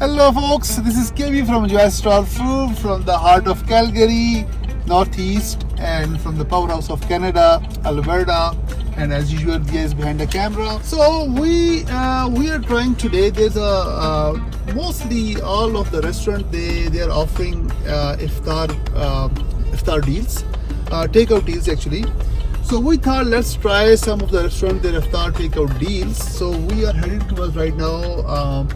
Hello folks, this is KB from enjoystarfood from the heart of Calgary, Northeast, and from the powerhouse of Canada, Alberta, and as usual the guys behind the camera. So we are trying today. There's mostly all of the restaurant they are offering iftar deals, takeout deals actually. So we thought let's try some of the restaurant their iftar takeout deals. So we are heading towards right now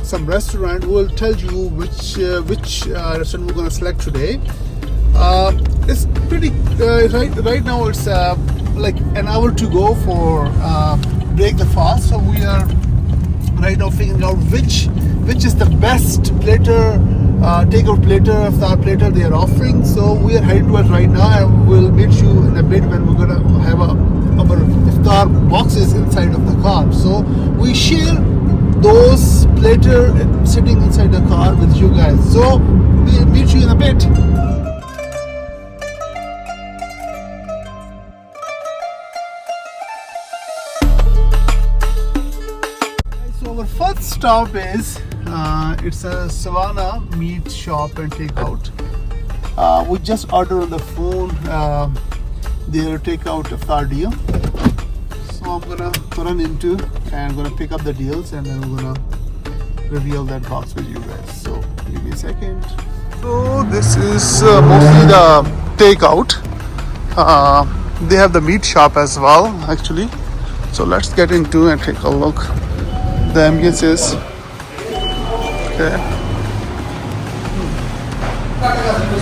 some restaurant. Will tell you which restaurant we're gonna select today. It's pretty right now. It's like an hour to go for break the fast. So we are right now figuring out which is the best platter, takeout platter, iftar platter they are offering. So we are heading towards right now, and we'll meet you in a bit when we're gonna have our iftar boxes inside of the car. So we share those platter sitting inside the car with you guys. So we'll meet you in a bit. So our first stop is it's a Savannah meat shop and takeout. We just ordered on the phone their takeout iftar deal. So I'm gonna run into and gonna pick up the deals, and then we're gonna reveal that box with you guys. So give me a second. So this is mostly the takeout. They have the meat shop as well actually. So let's get into and take a look. The ambience is okay.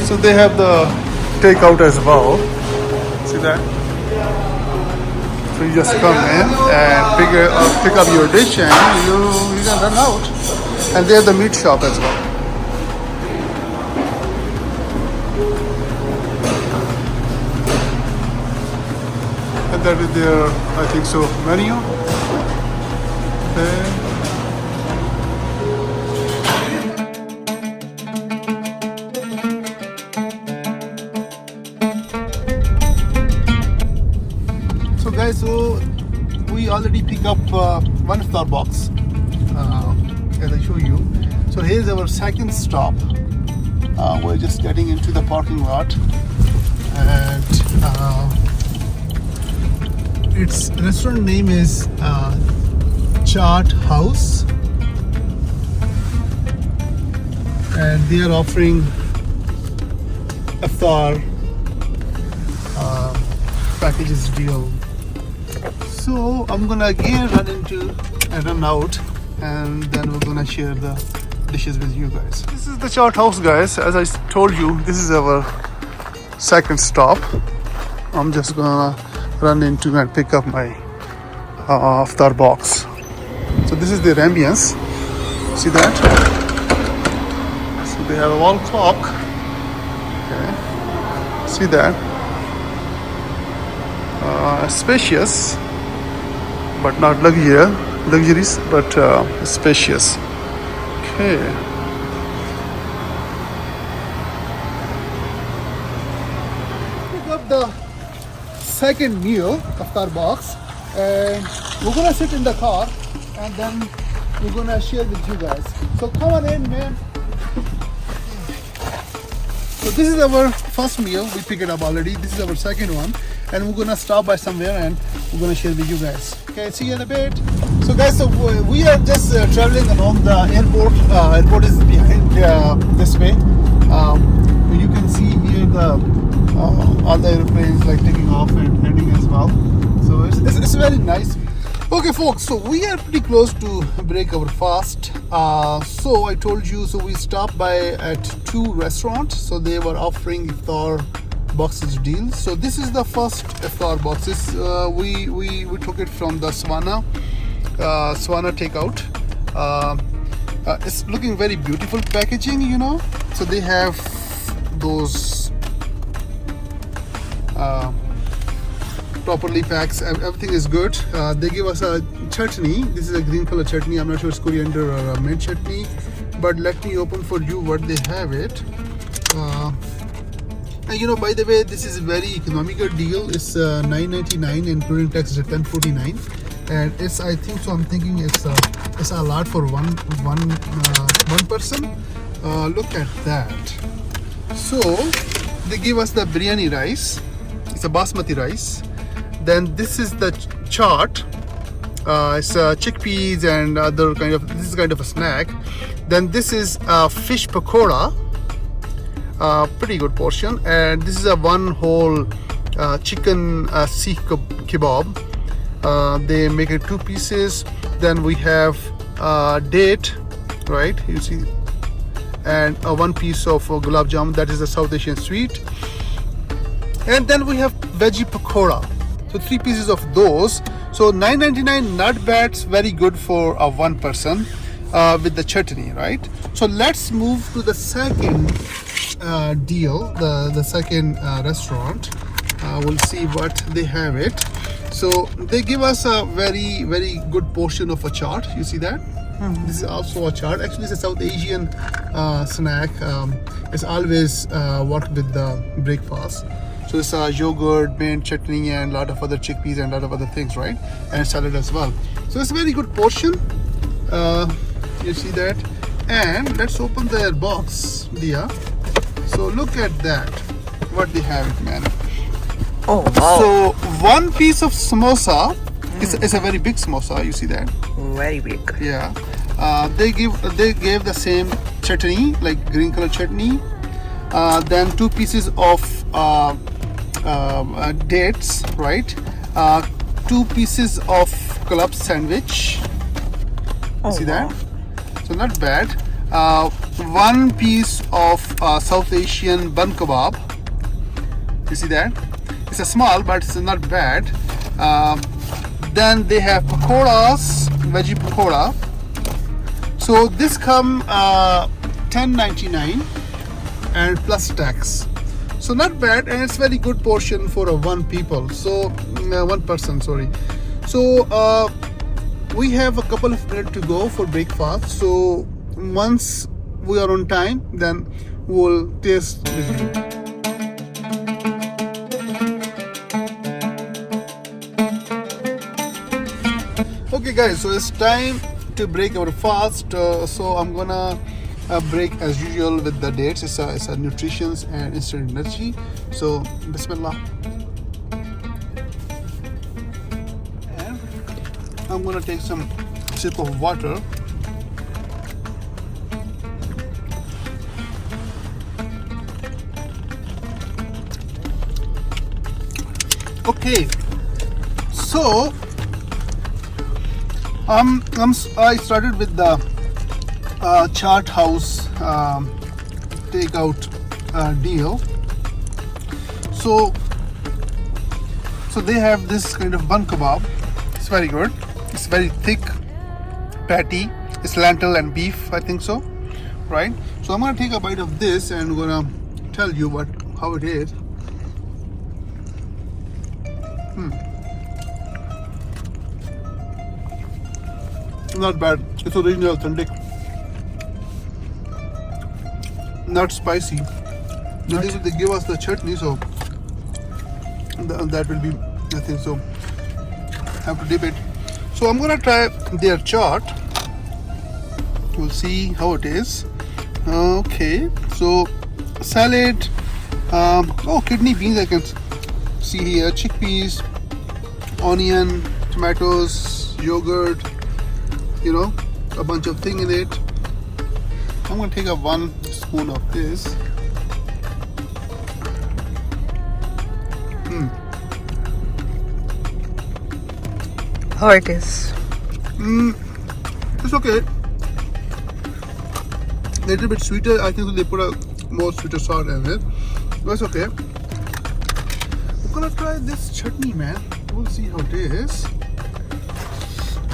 So they have the takeout as well. See that? So you just come in and pick up your dish, and you can run out. And they have the meat shop as well. And that is their, I think so, menu. Okay. So guys, so we already picked up one iftar box, as I show you. So here's our second stop. We're just getting into the parking lot, and its restaurant name is Chart House, and they are offering iftar packages deal. So I'm gonna again run into and run out, and then we're gonna share the dishes with you guys. This is the Chart House, guys. As I told you, this is our second stop. I'm just gonna run into and pick up my iftar box. So this is their ambience. See that? So they have a wall clock. Okay. See that? Spacious, but not luxurious, but spacious. Okay. Pick up the second meal iftar box, and we're gonna sit in the car, and then we're gonna share with you guys. So come on in, man. So this is our first meal. We picked it up already. This is our second one, and we're gonna stop by somewhere and we're gonna share with you guys. Okay, see you in a bit. So guys, so we are just traveling along the airport. Airport is behind this way. You can see here the all the airplanes like taking off and landing as well. So it's very nice. Okay folks, so we are pretty close to break our fast. So I told you, so we stopped by at two restaurants. So they were offering iftar boxes deals. So this is the first iftar boxes. We took it from the Savannah takeout. It's looking very beautiful packaging, you know. So they have those properly packs. Everything is good. They give us a chutney. This is a green color chutney. I'm not sure it's coriander or mint chutney, but let me open for you what they have it. And you know, by the way, this is a very economical deal. It's $9.99 including tax is $10.49. and it's, I think so, I'm thinking it's a lot for one person. Look at that. So they give us the biryani rice. It's a basmati rice. Then this is the chaat. It's chickpeas and other kind of, this is kind of a snack. Then this is fish pakoda, pretty good portion. And this is a one whole chicken seekh kebab. They make it 2 pieces. Then we have date, right? You see, and 1 piece of gulab jamun. That is a South Asian sweet. And then we have veggie pakoda. So 3 pieces of those. So $9.99, not bad. It's very good for one person with the chutney, right? So let's move to the second deal, the second restaurant. We'll see what they have it. So they give us a very good portion of a chaat. You see that? This is also a chaat. Actually, it's a South Asian snack. It's always worked with the breakfast. So it's yogurt, mint, chutney, and a lot of other chickpeas and a lot of other things, right? And salad as well. So it's a very good portion. You see that? And let's open their box, Dia. So look at that. What they have it, man. Oh wow. So 1 piece of samosa. It's a very big samosa. You see that? Very big. Yeah. They gave the same chutney, like green color chutney. Then 2 pieces of dates, right? 2 pieces of club sandwich. See that? So not bad. 1 piece of South Asian bun kebab. You see that? It's a small, but it's not bad. Then they have pakoras, veggie pakoda. So this come $10.99 and plus tax. So not bad, and it's very good portion for one person. Sorry. So we have a couple of minutes to go for breakfast. So once we are on time, then we'll taste review. Okay guys, so it's time to break our fast. So I'm gonna break as usual with the dates. It's a nutrition and instant energy. So Bismillah. And I'm gonna take some sip of water. Okay, so I started with the Chart House takeout deal. So they have this kind of bun kebab. It's very good. It's very thick patty. It's lentil and beef, I think so, right? So I'm gonna take a bite of this and I'm gonna tell you how it is. Not bad. It's original, authentic. Not spicy. They give us the chutney, so that will be, I think so. Have to dip it. So I'm gonna try their chaat. We'll see how it is. Okay. So salad. Kidney beans I can see here. Chickpeas, onion, tomatoes, yogurt. You know, a bunch of things in it. I'm gonna take 1 spoon of this. How it is? It's okay. Little bit sweeter. I think they put a more sweeter salt in it. But it's okay. I'm gonna try this chutney, man. We'll see how it is.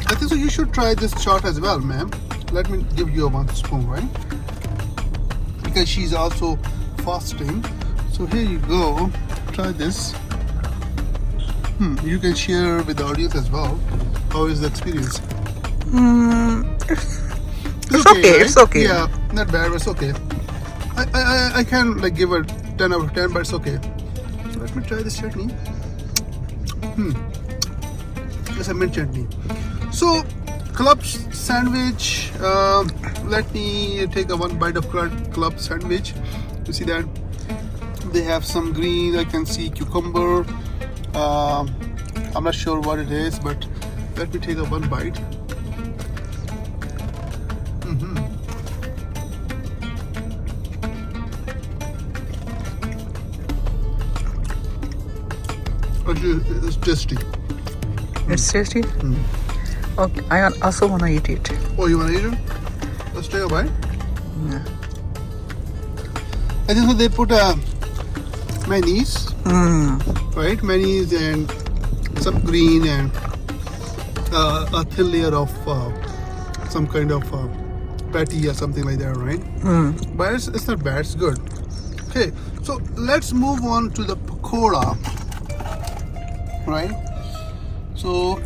I think so. You should try this chaat as well, ma'am. Let me give you 1 spoon, right? Because she's also fasting. So here you go. Try this. You can share with the audience as well. How is the experience? It's okay. Right? It's okay. Yeah, not bad, but it's okay. I can like give a 10 out of 10, but it's okay. So let me try this chutney. it's a mint chutney. So club sandwich. Let me take a one bite of club sandwich. You see that they have some green. I can see cucumber. I'm not sure what it is, but let me take a one bite. Actually, it's tasty. It's tasty? Okay, I also want to eat it. Oh, you want to eat it? Let's take a bite. Yeah. I think so they put mayonnaise, right? Mayonnaise and some green and a thin layer of some kind of patty or something like that, right? But it's not bad, it's good. Okay, so let's move on to the pakoda, right? So,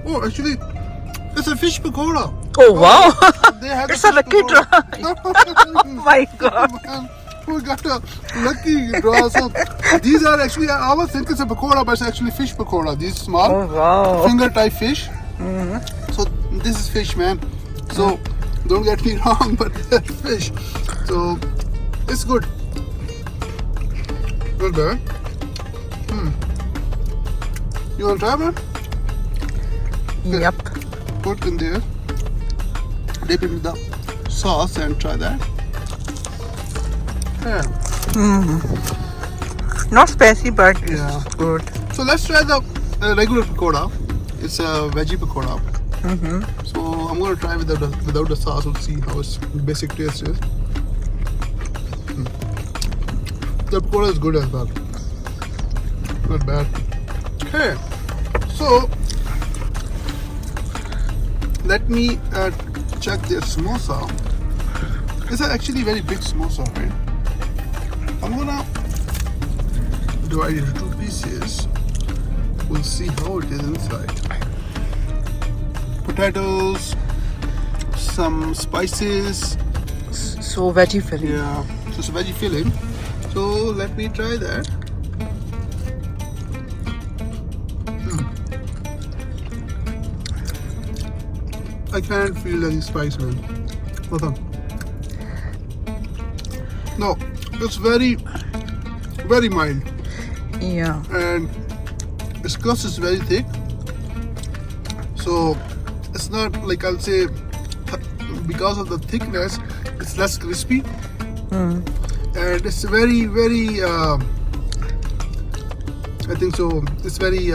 oh, actually, it's a fish pakoda. Oh, wow. They have It's the a lucky fish draw. pakoda. Oh my God. Man, we got a lucky draw. So these are actually, I was thinking it's a pakoda, but it's actually fish pakoda. These small Oh, wow. finger type fish. So this is fish, man. So don't get me wrong, but they're fish. So it's good. Not bad. You want to try, man? Yep. Put in there. Dip into the sauce and try that. Yeah. Not spicy, but Yeah. it's good. So let's try the regular pakoda. It's a veggie pakoda. So I'm gonna try without the sauce. We'll see how its basic taste is. The pakoda is good as well. Not bad. Okay. So let me check their samosa. It's actually very big samosa, right? I'm gonna divide it into two pieces. We'll see how it is inside. Potatoes, some spices. So veggie filling. Yeah, so it's a veggie filling. So let me try that. I can't feel any spice, man. Nothing. No, it's very, very mild. Yeah. And its crust is very thick, so it's not like, I'll say, because of the thickness it's less crispy, and it's very, very I think so it's very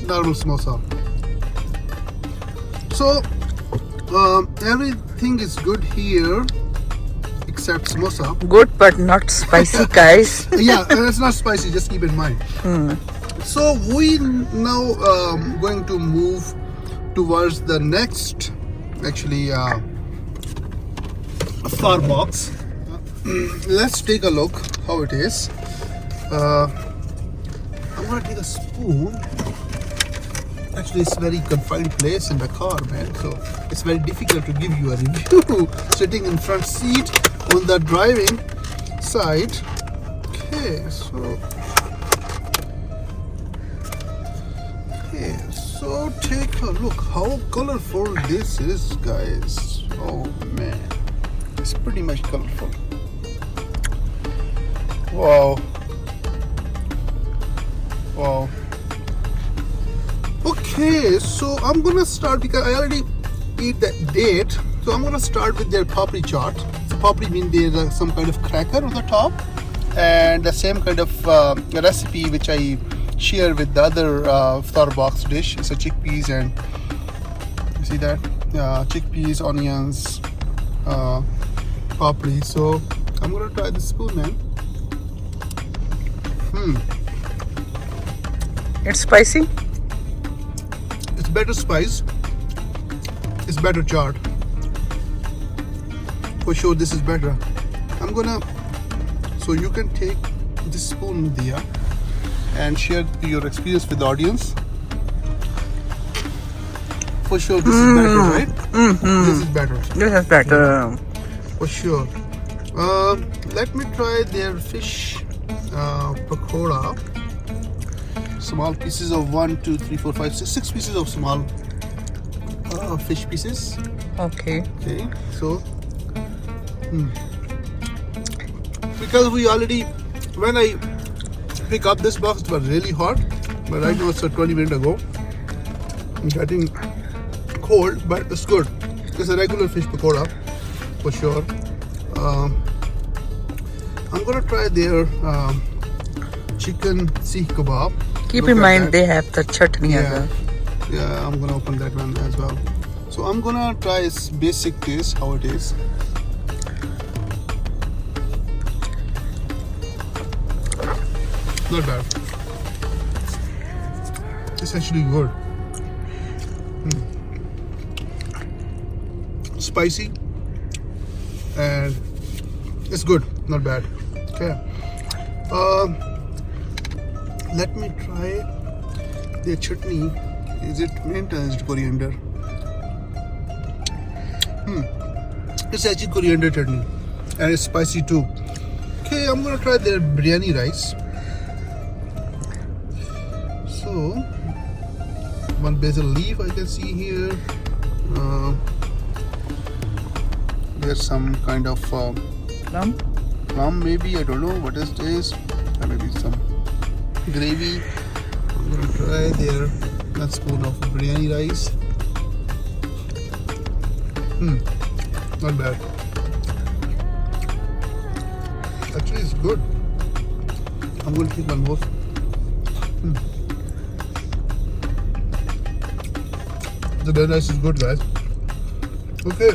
normal samosa. So everything is good here except samosa. Good, but not spicy, guys. Yeah, and it's not spicy, just keep in mind. So we now going to move towards the next actually iftar box. Let's take a look how it is. I'm gonna take a spoon. Actually, it's a very confined place in the car, man, so it's very difficult to give you a review sitting in front seat on the driving side. Okay, so take a look how colorful this is, guys. Oh man, it's pretty much colorful. Wow. Okay, so I'm gonna start because I already ate that date. So I'm gonna start with their papri chaat. So papri means there's some kind of cracker on the top, and the same kind of recipe which I share with the other iftar box dish. It's a chickpeas, and you see that chickpeas, onions, papri. So I'm gonna try this spoon, man. It's spicy. It's better spice. It's better chaat. For sure, this is better. I'm gonna. So you can take this spoon, Dia, and share your experience with the audience. For sure, this is better, right? This is better. This is better. For sure. Let me try their fish pakoda. small pieces of 1, 2, 3, 4, 5, 6 pieces of small fish pieces. Okay. Okay, so because we already, when I pick up this box, it was really hot, but right now it's 20 minutes ago. I'm getting cold, but it's good. It's a regular fish pakoda for sure. I'm gonna try their chicken seekh kebab. Keep Look in at mind that. they have the chutney as Yeah, well. yeah, I'm gonna open that one as well. So I'm gonna try its basic taste, how it is. Not bad. It's actually good. Spicy and it's good, not bad. Okay. Let me try the chutney. Is it mint or is it coriander? It's actually coriander chutney and it's spicy too. Okay, I'm gonna try their biryani rice. So, one basil leaf I can see here. There's some kind of plum maybe, I don't know what is this. Maybe some gravy. I'm gonna try their 1 spoon of biryani rice. Not bad. Actually, it's good. I'm going to take one more. The biryani rice is good, guys. Okay.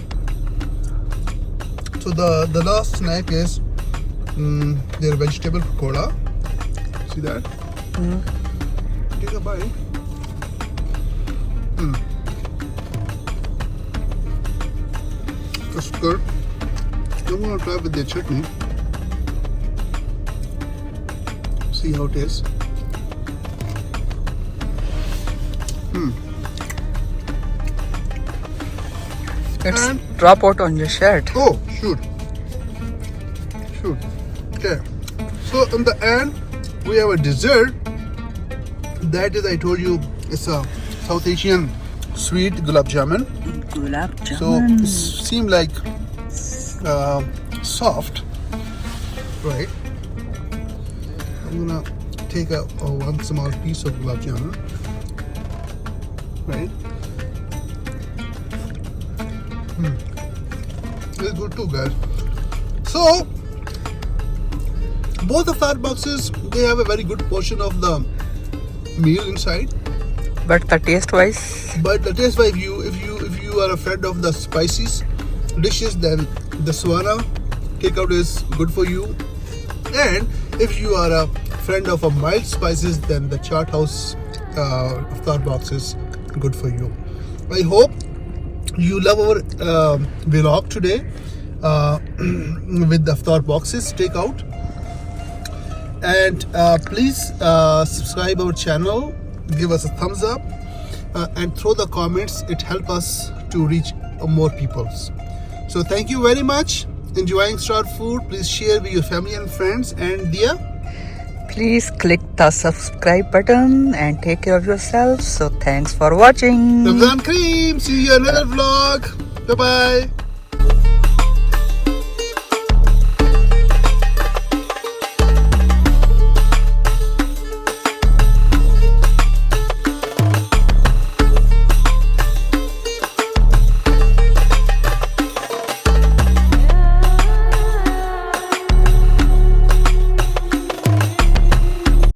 So the last snack is their vegetable pakoda. See that? Take a bite. That's good. I'm gonna try with their chutney. See how it is. It's And- drop out on your shirt. Oh, shoot. Okay. So in the end, we have a dessert. That is, I told you, it's a South Asian sweet gulab jamun. Gulab So it seems like soft, right? I'm gonna take a one small piece of gulab jamun, right? It's good too, guys. So both of our boxes, they have a very good portion of the meal inside. But the taste wise, But the taste wise, if you are a friend of the spices dishes, then the Suana takeout is good for you. And if you are a friend of a mild spices, then the Chart House Iftar box is good for you. I hope you love our vlog today with the Iftar boxes takeout. And please subscribe our channel, give us a thumbs up, and throw the comments. It helps us to reach more people. So thank you very much. Enjoying Star Food. Please share with your family and friends. And Dia, please click the subscribe button and take care of yourself. So thanks for watching. Ramadan Kareem. See you in another vlog. Bye bye.